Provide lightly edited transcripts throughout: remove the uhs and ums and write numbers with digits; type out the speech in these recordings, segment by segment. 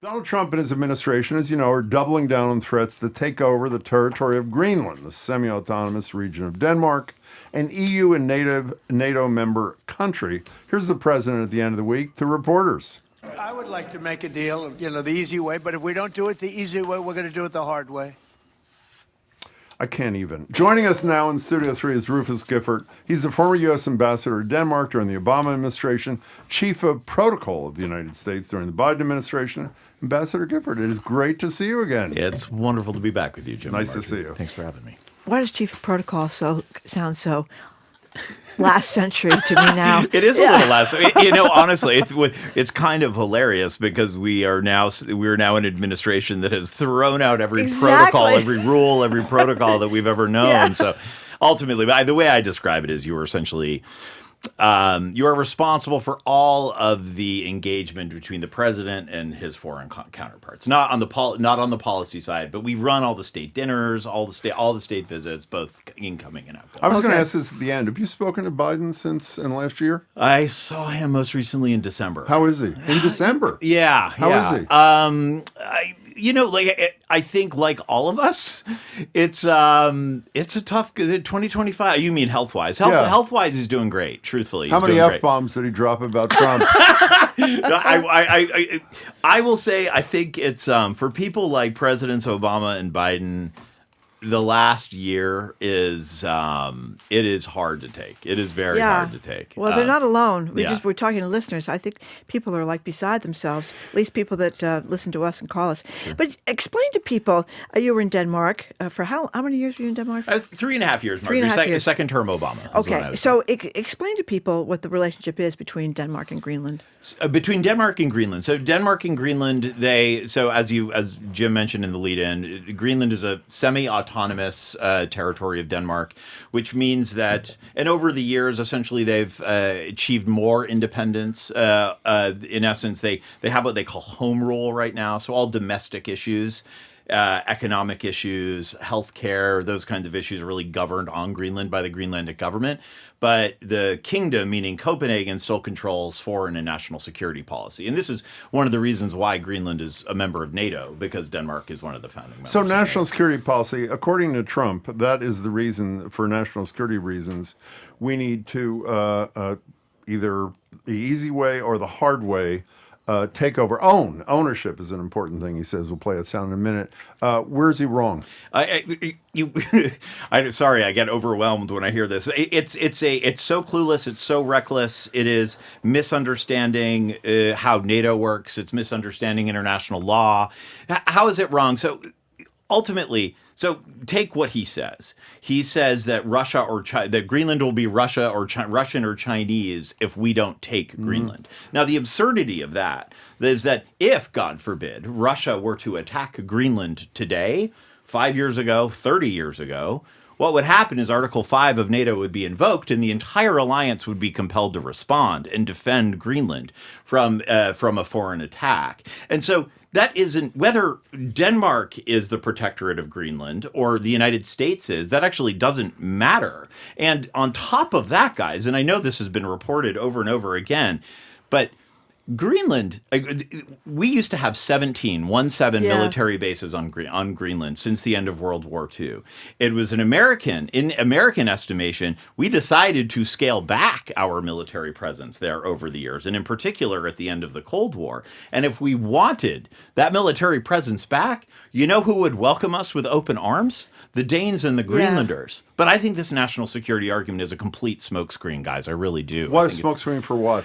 Donald Trump and his administration, as you know, are doubling down on threats to take over the territory of Greenland, the semi-autonomous region of Denmark, an EU and NATO member country. Here's the president at the end of the week to reporters. I would like to make a deal, the easy way, but if we don't do it the easy way, we're going to do it the hard way. I can't even. Joining us now in Studio 3 is Rufus Gifford. He's the former U.S. ambassador to Denmark during the Obama administration, chief of protocol of the United States during the Biden administration. Ambassador Gifford, it is great to see you again. It's wonderful to be back with you, Jim. Nice to see you. Thanks for having me. Why does chief of protocol sound so last century to me now? It is a little less. Honestly, it's kind of hilarious because we're now an administration that has thrown out every protocol, every rule, every protocol that we've ever known. Yeah. So ultimately, the way I describe it is you are essentially you are responsible for all of the engagement between the president and his foreign counterparts. Not on the policy side, but we run all the state dinners, all the state visits, both incoming and outgoing. I was going to ask this at the end. Have you spoken to Biden since in last year? I saw him most recently in December. How is he? In December? Yeah. How is he? I think like all of us, it's a tough 2025. You mean health-wise? Health-wise, he's doing great. Truthfully, how many F-bombs did he drop about Trump? I will say I think it's for people like Presidents Obama and Biden. The last year is it is hard to take. It is very hard to take. Well, they're not alone. We're talking to listeners. I think people are like beside themselves. At least people that listen to us and call us. Sure. But explain to people. You were in Denmark for how many years were you in Denmark? 3.5 years. Mark. Second term Obama. Okay, so explain to people what the relationship is between Denmark and Greenland. Between Denmark and Greenland. So Denmark and Greenland, as Jim mentioned in the lead-in, Greenland is a semi-autonomous territory of Denmark, which means that, and over the years, essentially, they've achieved more independence. In essence, they have what they call home rule right now. So all domestic issues, economic issues, healthcare, those kinds of issues are really governed on Greenland by the Greenlandic government. But the kingdom, meaning Copenhagen, still controls foreign and national security policy. And this is one of the reasons why Greenland is a member of NATO, because Denmark is one of the founding members. So national security policy, according to Trump, that is the reason for national security reasons. We need to either the easy way or the hard way take over. Ownership is an important thing, he says. We'll play that sound in a minute. Where's he wrong? Sorry, I get overwhelmed when I hear this. It's so clueless. It's so reckless. It is misunderstanding how NATO works. It's misunderstanding international law. How is it wrong? So ultimately, take what he says. He says that that Greenland will be Russian or Chinese if we don't take Greenland. Now, the absurdity of that is that if, God forbid, Russia were to attack Greenland today, 5 years ago, 30 years ago, what would happen is Article 5 of NATO would be invoked, and the entire alliance would be compelled to respond and defend Greenland from a foreign attack. And so that isn't whether Denmark is the protectorate of Greenland or the United States is. That actually doesn't matter. And on top of that, guys, and I know this has been reported over and over again, but Greenland, we used to have 17 military bases on Greenland since the end of World War II. It was in American estimation, we decided to scale back our military presence there over the years, and in particular at the end of the Cold War. And if we wanted that military presence back, you know who would welcome us with open arms? The Danes and the Greenlanders. Yeah. But I think this national security argument is a complete smokescreen, guys. I really do. What a smokescreen for what?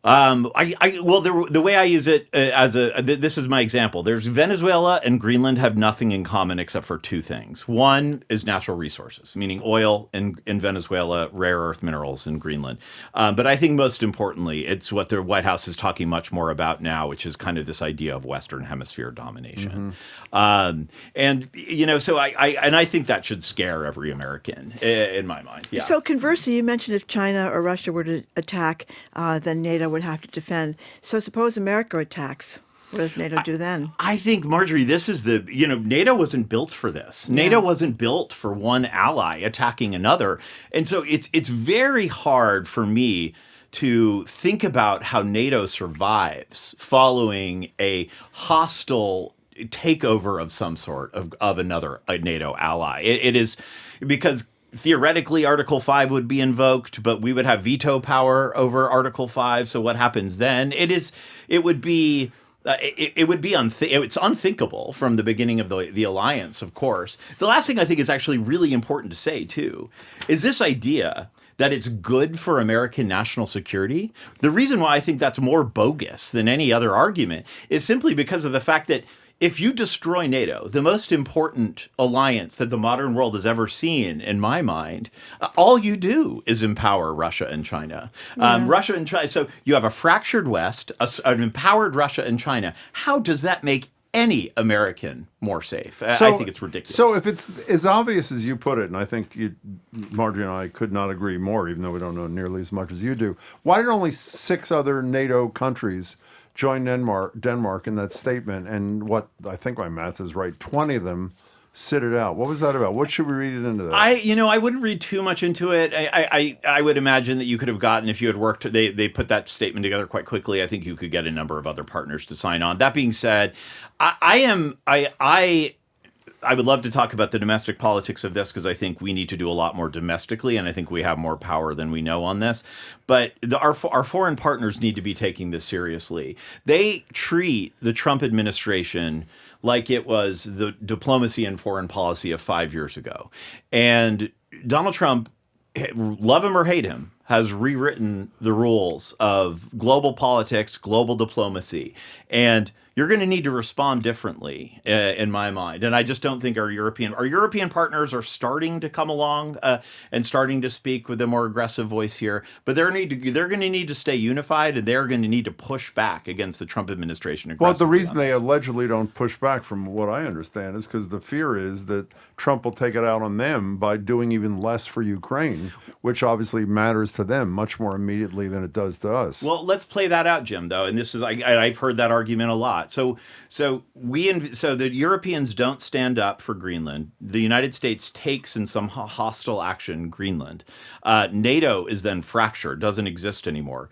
The way I use it this is my example. There's Venezuela and Greenland have nothing in common except for two things. One is natural resources, meaning oil in Venezuela, rare earth minerals in Greenland. But I think most importantly, it's what the White House is talking much more about now, which is kind of this idea of Western Hemisphere domination. So I think that should scare every American in my mind. Yeah. So conversely, you mentioned if China or Russia were to attack, then NATO would have to defend. So suppose America attacks. What does NATO do then? I think, Marjorie, this is NATO wasn't built for this. Yeah. NATO wasn't built for one ally attacking another. And so it's very hard for me to think about how NATO survives following a hostile takeover of some sort of a NATO ally. It is because theoretically Article 5 would be invoked, but we would have veto power over Article 5. So what happens then? It would be it's unthinkable from the beginning of the alliance, of course. The last thing I think is actually really important to say, too, is this idea that it's good for American national security. The reason why I think that's more bogus than any other argument is simply because of the fact that if you destroy NATO, the most important alliance that the modern world has ever seen, in my mind, all you do is empower Russia and China. Russia and China. So you have a fractured West, an empowered Russia and China. How does that make any American more safe? I think it's ridiculous. So if it's as obvious as you put it, and I think Marjorie and I could not agree more, even though we don't know nearly as much as you do, why did only 6 other NATO countries join Denmark in that statement? And what I think my math is right, 20 of them sit it out. What was that about? What should we read it into that? I wouldn't read too much into it. I would imagine that you could have gotten, if you had worked, they put that statement together quite quickly. I think you could get a number of other partners to sign on. That being said, I would love to talk about the domestic politics of this because I think we need to do a lot more domestically, and I think we have more power than we know on this. But our foreign partners need to be taking this seriously. They treat the Trump administration like it was the diplomacy and foreign policy of 5 years ago. And Donald Trump, love him or hate him, has rewritten the rules of global politics, global diplomacy. And you're going to need to respond differently, in my mind. And I just don't think our European partners are starting to come along and starting to speak with a more aggressive voice here. But they're going to need to stay unified, and they're going to need to push back against the Trump administration aggressively. Well, the reason they allegedly don't push back, from what I understand, is because the fear is that Trump will take it out on them by doing even less for Ukraine, which obviously matters to them much more immediately than it does to us. Well, let's play that out, Jim, though. And this is I've heard that argument a lot. So the Europeans don't stand up for Greenland. The United States takes in some hostile action Greenland. NATO is then fractured, doesn't exist anymore.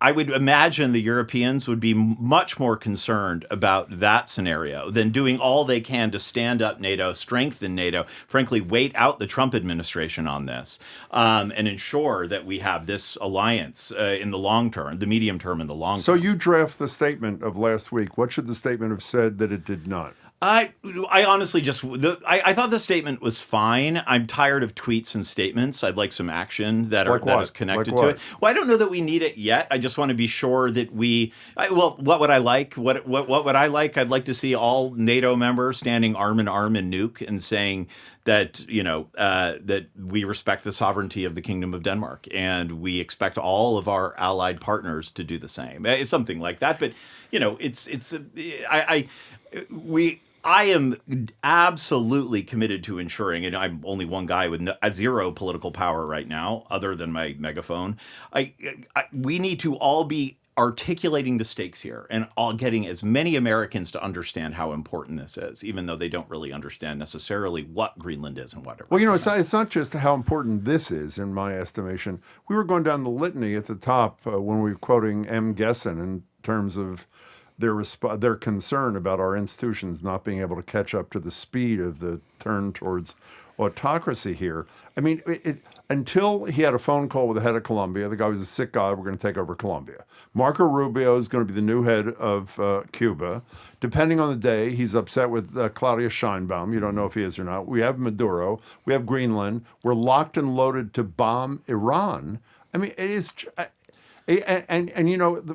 I would imagine the Europeans would be much more concerned about that scenario than doing all they can to stand up NATO, strengthen NATO, frankly, wait out the Trump administration on this, and ensure that we have this alliance in the long term, the medium term and the long term. So you draft the statement of last week. What should the statement have said that it did not? I honestly I thought the statement was fine. I'm tired of tweets and statements. I'd like some action that is connected to it. Well, I don't know that we need it yet. I just want to be sure that what would I like? What would I like? I'd like to see all NATO members standing arm in arm in Nuuk and saying that that we respect the sovereignty of the Kingdom of Denmark and we expect all of our allied partners to do the same. It's something like that. But I am absolutely committed to ensuring, and I'm only one guy with zero political power right now, other than my megaphone. We need to all be articulating the stakes here and all getting as many Americans to understand how important this is, even though they don't really understand necessarily what Greenland is and whatever. Well, it's not just how important this is, in my estimation. We were going down the litany at the top when we were quoting M. Gessen in terms of their concern about our institutions not being able to catch up to the speed of the turn towards autocracy here. I mean, until he had a phone call with the head of Colombia, the guy was a sick guy, we're going to take over Colombia. Marco Rubio is going to be the new head of Cuba. Depending on the day, he's upset with Claudia Sheinbaum. You don't know if he is or not. We have Maduro. We have Greenland. We're locked and loaded to bomb Iran. I mean, it is... And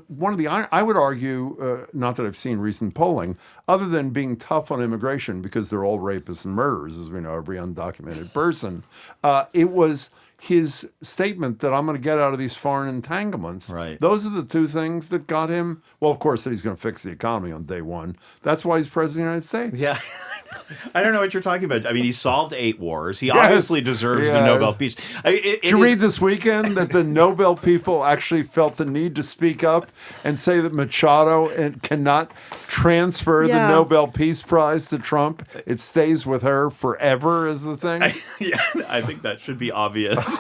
one of the, I would argue, not that I've seen recent polling, other than being tough on immigration because they're all rapists and murderers, as we know, every undocumented person, it was his statement that I'm going to get out of these foreign entanglements. Right. Those are the two things that got him. Well, of course, that he's going to fix the economy on day one. That's why he's president of the United States. Yeah. I don't know what you're talking about. I mean, he solved 8 wars. He obviously deserves the Yeah. Nobel Peace. Did you read this weekend that the Nobel people actually felt the need to speak up and say that Machado cannot transfer the Yeah. Nobel Peace Prize to Trump? It stays with her forever, is the thing. Yeah, I think that should be obvious.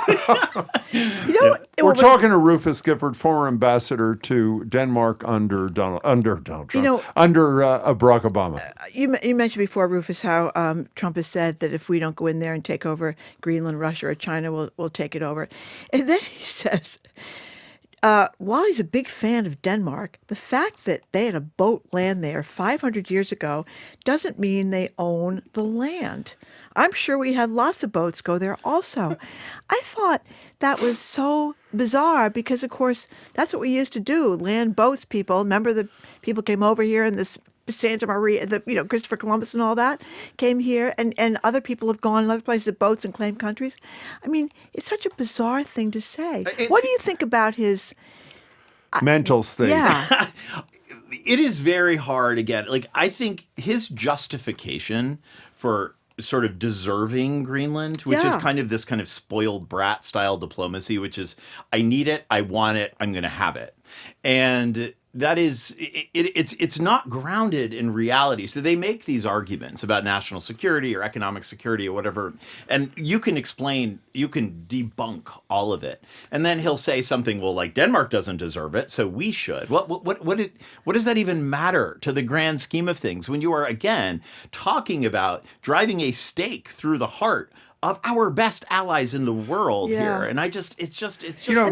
You know, We're talking to Rufus Gifford, former ambassador to Denmark under Donald Trump, under Barack Obama. You mentioned before, Rufus, how Trump has said that if we don't go in there and take over Greenland, Russia, or China will take it over. And then he says, while he's a big fan of Denmark, the fact that they had a boat land there 500 years ago doesn't mean they own the land. I'm sure we had lots of boats go there also. I thought that was so bizarre because, of course, that's what we used to do, land boats, people. Remember the people came over here in this Santa Maria, Christopher Columbus and all that came here, and other people have gone in other places, boats, and claimed countries. I mean, it's such a bizarre thing to say. What do you think about his Mental state. Yeah. It is very hard, again. Like, I think his justification for sort of deserving Greenland, which is kind of this kind of spoiled brat style diplomacy, which is, I need it, I want it, I'm going to have it. And that is, it's not grounded in reality. So they make these arguments about national security or economic security or whatever, and you can debunk all of it. And then he'll say something, well, like Denmark doesn't deserve it, so we should. What does that even matter to the grand scheme of things when you are, again, talking about driving a stake through the heart of our best allies in the world here? And it's just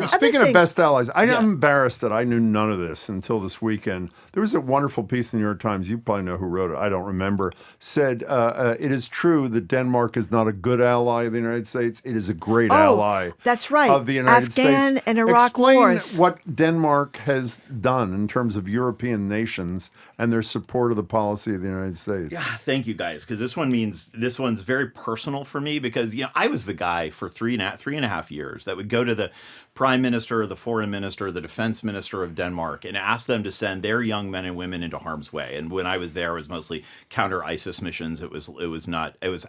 speaking of best allies, I'm embarrassed that I knew none of this until this weekend. There was a wonderful piece in the New York Times, you probably know who wrote it, I don't remember, said it is true that Denmark is not a good ally of the United States, it is a great ally that's right. of the United Afghan States. and Iraq Explain wars. what Denmark has done in terms of European nations and their support of the policy of the United States. Yeah, thank you guys, because this one's very personal for me, because I was the guy for three and a half years that would go to the prime minister, the foreign minister, the defense minister of Denmark and ask them to send their young men and women into harm's way. And when I was there, it was mostly counter ISIS missions. It was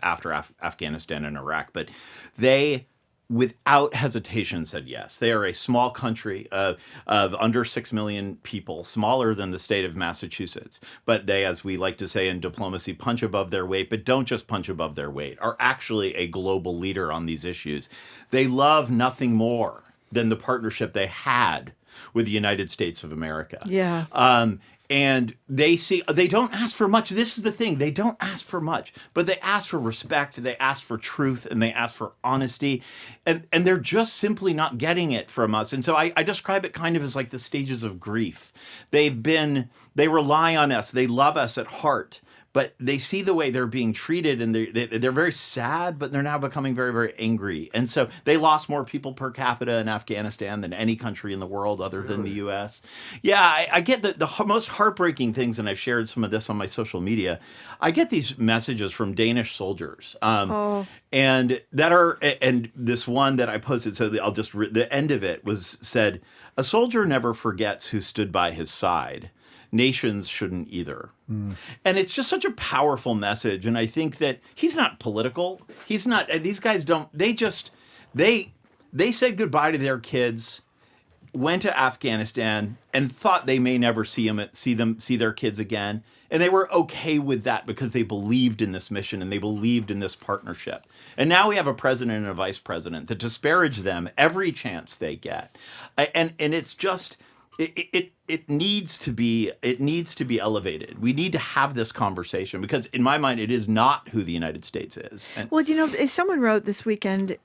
after Afghanistan and Iraq, but they, without hesitation, said yes. They are a small country of under 6 million people, smaller than the state of Massachusetts. But they, as we like to say in diplomacy, punch above their weight, but don't just punch above their weight, are actually a global leader on these issues. They love nothing more than the partnership they had with the United States of America. Yeah. And they don't ask for much. This is the thing. They don't ask for much, but they ask for respect. They ask for truth, and they ask for honesty. And they're just simply not getting it from us. And so I describe it kind of as like the stages of grief. They rely on us. They love us at heart. But they see the way they're being treated, and they're very sad, but they're now becoming very, very angry. And so they lost more people per capita in Afghanistan than any country in the world other than the U.S. Yeah, I get the most heartbreaking things, and I've shared some of this on my social media. I get these messages from Danish soldiers, and this one that I posted. So the end of it said, "A soldier never forgets who stood by his side. Nations shouldn't either." And it's just such a powerful message. And I think that he's not political. He's not, these guys don't, they said goodbye to their kids, went to Afghanistan and thought they may never see their kids again. And they were okay with that because they believed in this mission and they believed in this partnership. And now we have a president and a vice president that disparage them every chance they get. And it's just, it needs to be elevated. We need to have this conversation because, in my mind, it is not who the United States is. Well, someone wrote this weekend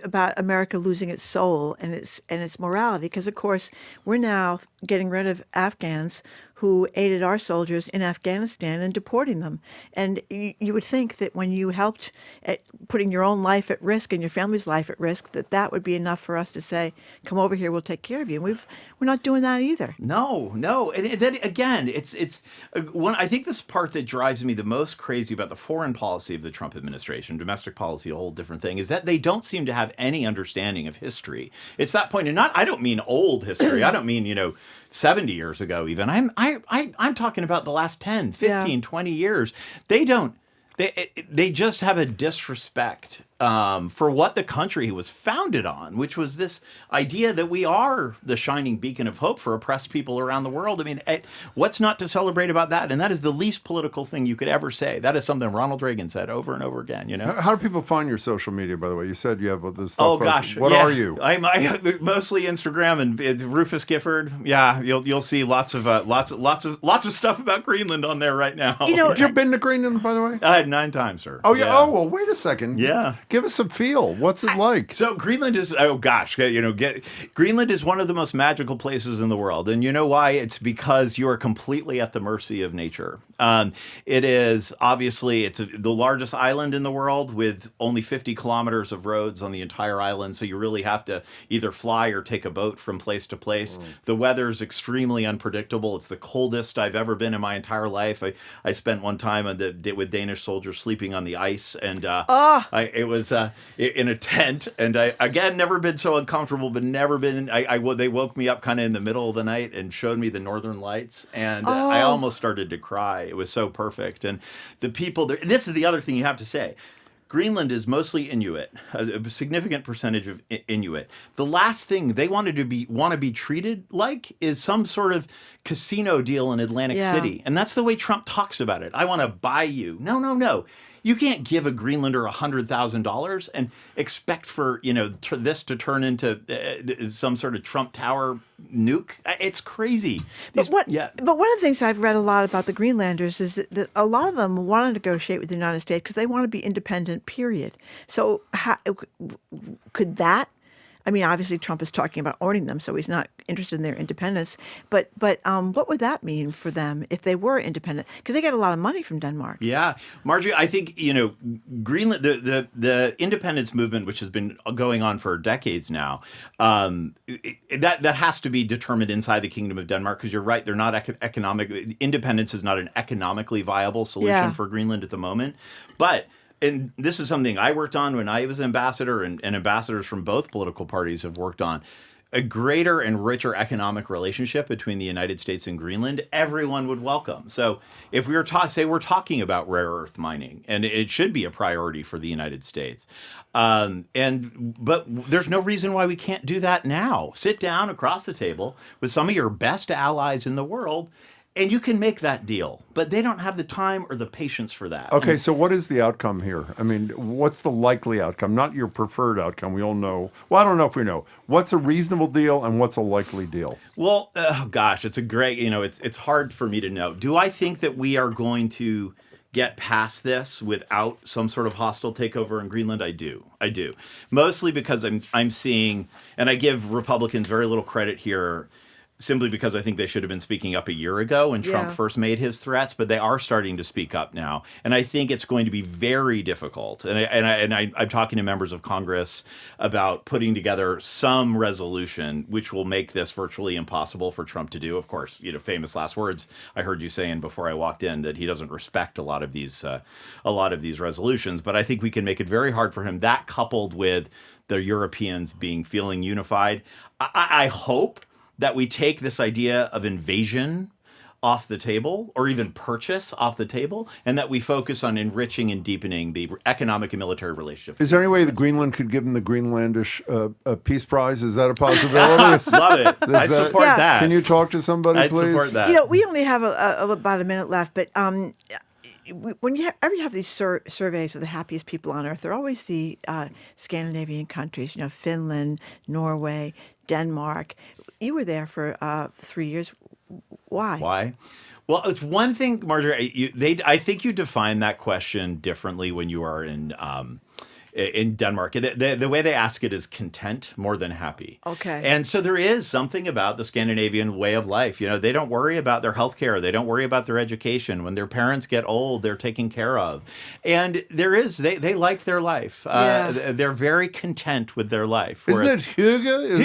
about America losing its soul and its morality because, of course, we're now getting rid of Afghans who aided our soldiers in Afghanistan and deporting them. And you would think that when you helped at putting your own life at risk and your family's life at risk, that would be enough for us to say, come over here, we'll take care of you. And we're not doing that either. No. And then again, it's one. I think this part that drives me the most crazy about the foreign policy of the Trump administration, domestic policy, a whole different thing, is that they don't seem to have any understanding of history. It's that point, and I don't mean old history. I don't mean 70 years ago even. I'm talking about the last 10, 15, 20 years. They don't They just have a disrespect for what the country was founded on, which was this idea that we are the shining beacon of hope for oppressed people around the world. I mean, what's not to celebrate about that? And that is the least political thing you could ever say. That is something Ronald Reagan said over and over again. You know. How do people find your social media? By the way, you said you have this stuff. Oh posted. gosh, What yeah. are you? I'm mostly Instagram and Rufus Gifford. Yeah, you'll see lots of stuff about Greenland on there right now. You know, Have you been to Greenland, by the way? I had 9 times, sir. Oh yeah. Oh well, wait a second. Yeah. Give us a feel. What's it like? So Greenland is, oh gosh, Greenland is one of the most magical places in the world. And you know why? It's because you are completely at the mercy of nature. It is obviously, the largest island in the world with only 50 kilometers of roads on the entire island. So you really have to either fly or take a boat from place to place. The weather is extremely unpredictable. It's the coldest I've ever been in my entire life. I spent one time with Danish soldiers sleeping on the ice, and it was in a tent, and I again never been so uncomfortable, but never been. They woke me up kind of in the middle of the night and showed me the northern lights, and I almost started to cry. It was so perfect, and the people there. This is the other thing you have to say. Greenland is mostly Inuit, a significant percentage of Inuit. The last thing they want to be treated like is some sort of casino deal in Atlantic City. And that's the way Trump talks about it. I want to buy you. No. You can't give a Greenlander $100,000 and expect for this to turn into some sort of Trump Tower nuke. It's crazy. But one of the things I've read a lot about the Greenlanders is that a lot of them want to negotiate with the United States because they want to be independent, period. So could that? I mean, obviously Trump is talking about owning them, so he's not interested in their independence. But what would that mean for them if they were independent? Because they get a lot of money from Denmark. Yeah, Marjorie, I think Greenland, the independence movement, which has been going on for decades now, that has to be determined inside the Kingdom of Denmark. Because you're right, they're not economic. Independence is not an economically viable solution for Greenland at the moment, but. And this is something I worked on when I was ambassador, and ambassadors from both political parties have worked on. A greater and richer economic relationship between the United States and Greenland, everyone would welcome. So if we were we're talking about rare earth mining, and it should be a priority for the United States. But there's no reason why we can't do that now. Sit down across the table with some of your best allies in the world, and you can make that deal, but they don't have the time or the patience for that. Okay, so what is the outcome here? I mean, what's the likely outcome? Not your preferred outcome. We all know. Well, I don't know if we know. What's a reasonable deal and what's a likely deal? Well, it's a great, it's hard for me to know. Do I think that we are going to get past this without some sort of hostile takeover in Greenland? I do. Mostly because I'm seeing, and I give Republicans very little credit here, simply because I think they should have been speaking up a year ago when Trump first made his threats, but they are starting to speak up now. And I think it's going to be very difficult. And I'm talking to members of Congress about putting together some resolution which will make this virtually impossible for Trump to do. Of course, famous last words I heard you saying before I walked in that he doesn't respect a lot of these resolutions. But I think we can make it very hard for him. That coupled with the Europeans feeling unified, I hope that we take this idea of invasion off the table, or even purchase off the table, and that we focus on enriching and deepening the economic and military relationship. Is there any way that Greenland could give them the Greenlandish Peace Prize? Is that a possibility? Love it. I'd support that. Can you talk to somebody, I'd please? support that. We only have about a minute left, but when you ever have these surveys of the happiest people on earth, they're always the Scandinavian countries, Finland, Norway, Denmark. You were there for 3 years. Why? Well, it's one thing, Marjorie. I think you define that question differently when you are in Denmark. The way they ask it is content more than happy. Okay. And so there is something about the Scandinavian way of life. They don't worry about their health care. They don't worry about their education. When their parents get old, they're taken care of. And they like their life. They're very content with their life. Isn't it hygge?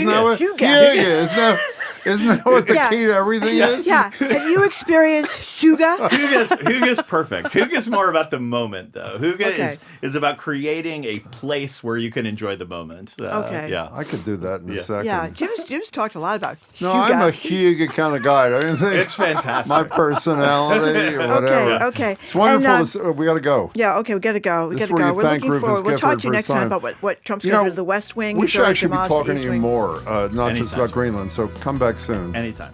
Isn't that what the key to everything is? Yeah. Have you experienced hygge? Hygge's perfect. Hygge's more about the moment, though. Hygge is about creating a a place where you can enjoy the moment. Okay. Yeah. I could do that in a second. Yeah, Jim's talked a lot about No, Hugo. I'm a Hugo kind of guy. I don't think It's fantastic. my personality or whatever. Okay. It's wonderful. And, we got to go. yeah, okay, we got to go. We This got is to where go. you We're thank looking Rufus forward. We'll talk Gifford to you for next his time time. about what Trump's going to do to the West Wing. We He's should going to actually be Moscow, talking East to you Wing. more, not just Anytime. about Greenland. So come back soon. Anytime.